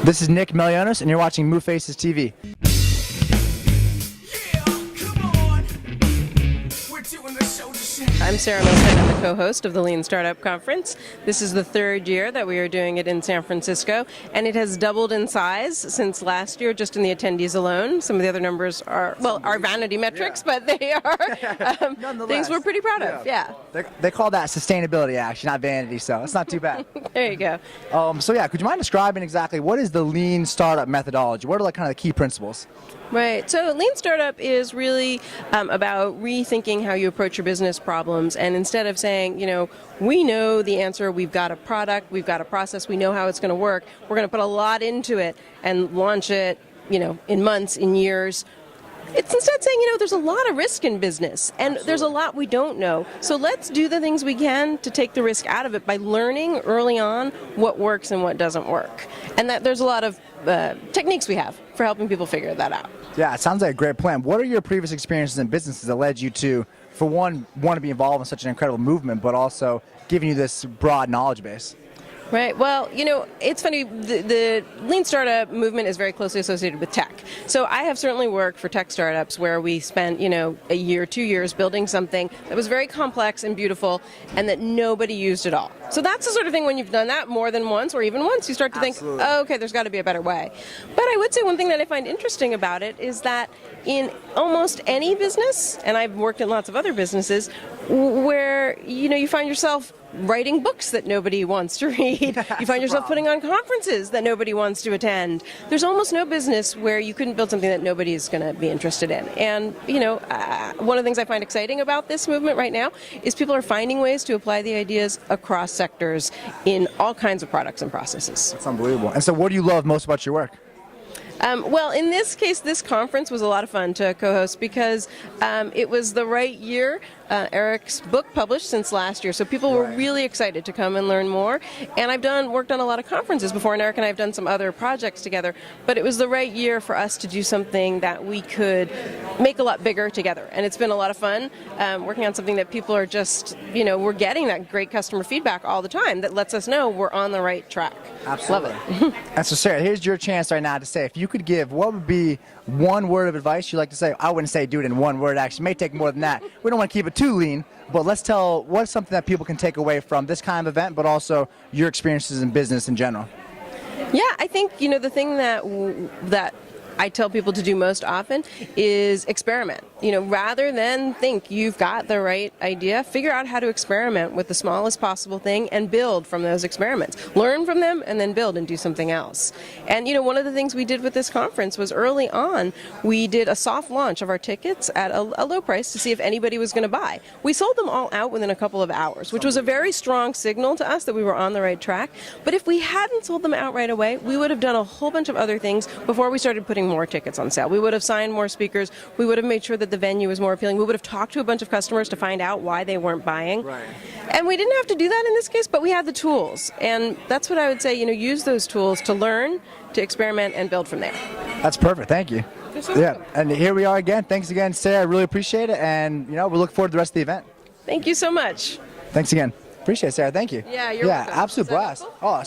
This is Nick Melionis, and you're watching Move Faces TV. I'm Sarah Milstein. I'm the co-host of the Lean Startup Conference. This is the third year that we are doing it in San Francisco, and it has doubled in size since last year, just in the attendees alone. Some of the other numbers are, well, are vanity metrics, but they are things we're pretty proud of. Yeah. They call that sustainability, actually, not vanity, so it's not too bad. There you go. So yeah, could you mind describing exactly what is the Lean Startup methodology? What are kind of the key principles? Right. So Lean Startup is really about rethinking how you approach your business problems. And instead of saying, we know the answer, we've got a product, we've got a process, we know how it's going to work, we're going to put a lot into it and launch it, in months, in years. It's instead saying, there's a lot of risk in business, and there's a lot we don't know. So let's do the things we can to take the risk out of it by learning early on what works and what doesn't work. And that there's a lot of techniques we have for helping people figure that out. Yeah, it sounds like a great plan. What are your previous experiences in businesses that led you to, for one, want to be involved in such an incredible movement, but also giving you this broad knowledge base? Right. Well, it's funny. The Lean Startup movement is very closely associated with tech. So I have certainly worked for tech startups where we spent, a year, 2 years building something that was very complex and beautiful and that nobody used at all. So that's the sort of thing when you've done that more than once or even once, you start to think, oh, okay, there's got to be a better way. But I would say one thing that I find interesting about it is that in almost any business, and I've worked in lots of other businesses, where, you find yourself writing books that nobody wants to read. You find yourself putting on conferences that nobody wants to attend. There's almost no business where you couldn't build something that nobody's going to be interested in. And, one of the things I find exciting about this movement right now is people are finding ways to apply the ideas across sectors in all kinds of products and processes. That's unbelievable. And so what do you love most about your work? Well, in this case, this conference was a lot of fun to co-host because it was the right year. Eric's book published since last year, so people were really excited to come and learn more. And I've worked on a lot of conferences before, and Eric and I have done some other projects together, but it was the right year for us to do something that we could make a lot bigger together. And it's been a lot of fun working on something that people are just, we're getting that great customer feedback all the time that lets us know we're on the right track. Absolutely. Love it. And so, Sarah, here's your chance right now to say, if you could give, what would be one word of advice you'd like to say? I wouldn't say do it in one word, actually. It may take more than that. We don't want to keep it too lean, but let's tell what's something that people can take away from this kind of event, but also your experiences in business in general. Yeah, I think, the thing that I tell people to do most often is experiment. Rather than think you've got the right idea, figure out how to experiment with the smallest possible thing and build from those experiments. Learn from them and then build and do something else. And one of the things we did with this conference was early on, we did a soft launch of our tickets at a low price to see if anybody was going to buy. We sold them all out within a couple of hours, which was a very strong signal to us that we were on the right track. But if we hadn't sold them out right away, we would have done a whole bunch of other things before we started putting more tickets on sale. We would have signed more speakers. We would have made sure that the venue was more appealing. We would have talked to a bunch of customers to find out why they weren't buying. Right. And we didn't have to do that in this case, but we had the tools. And that's what I would say, use those tools to learn, to experiment, and build from there. That's perfect. Thank you. Yeah, and here we are again. Thanks again, Sarah. I really appreciate it. And, we look forward to the rest of the event. Thank you so much. Thanks again. Appreciate it, Sarah. Thank you. Yeah, you're welcome. Yeah, absolute blast. Oh.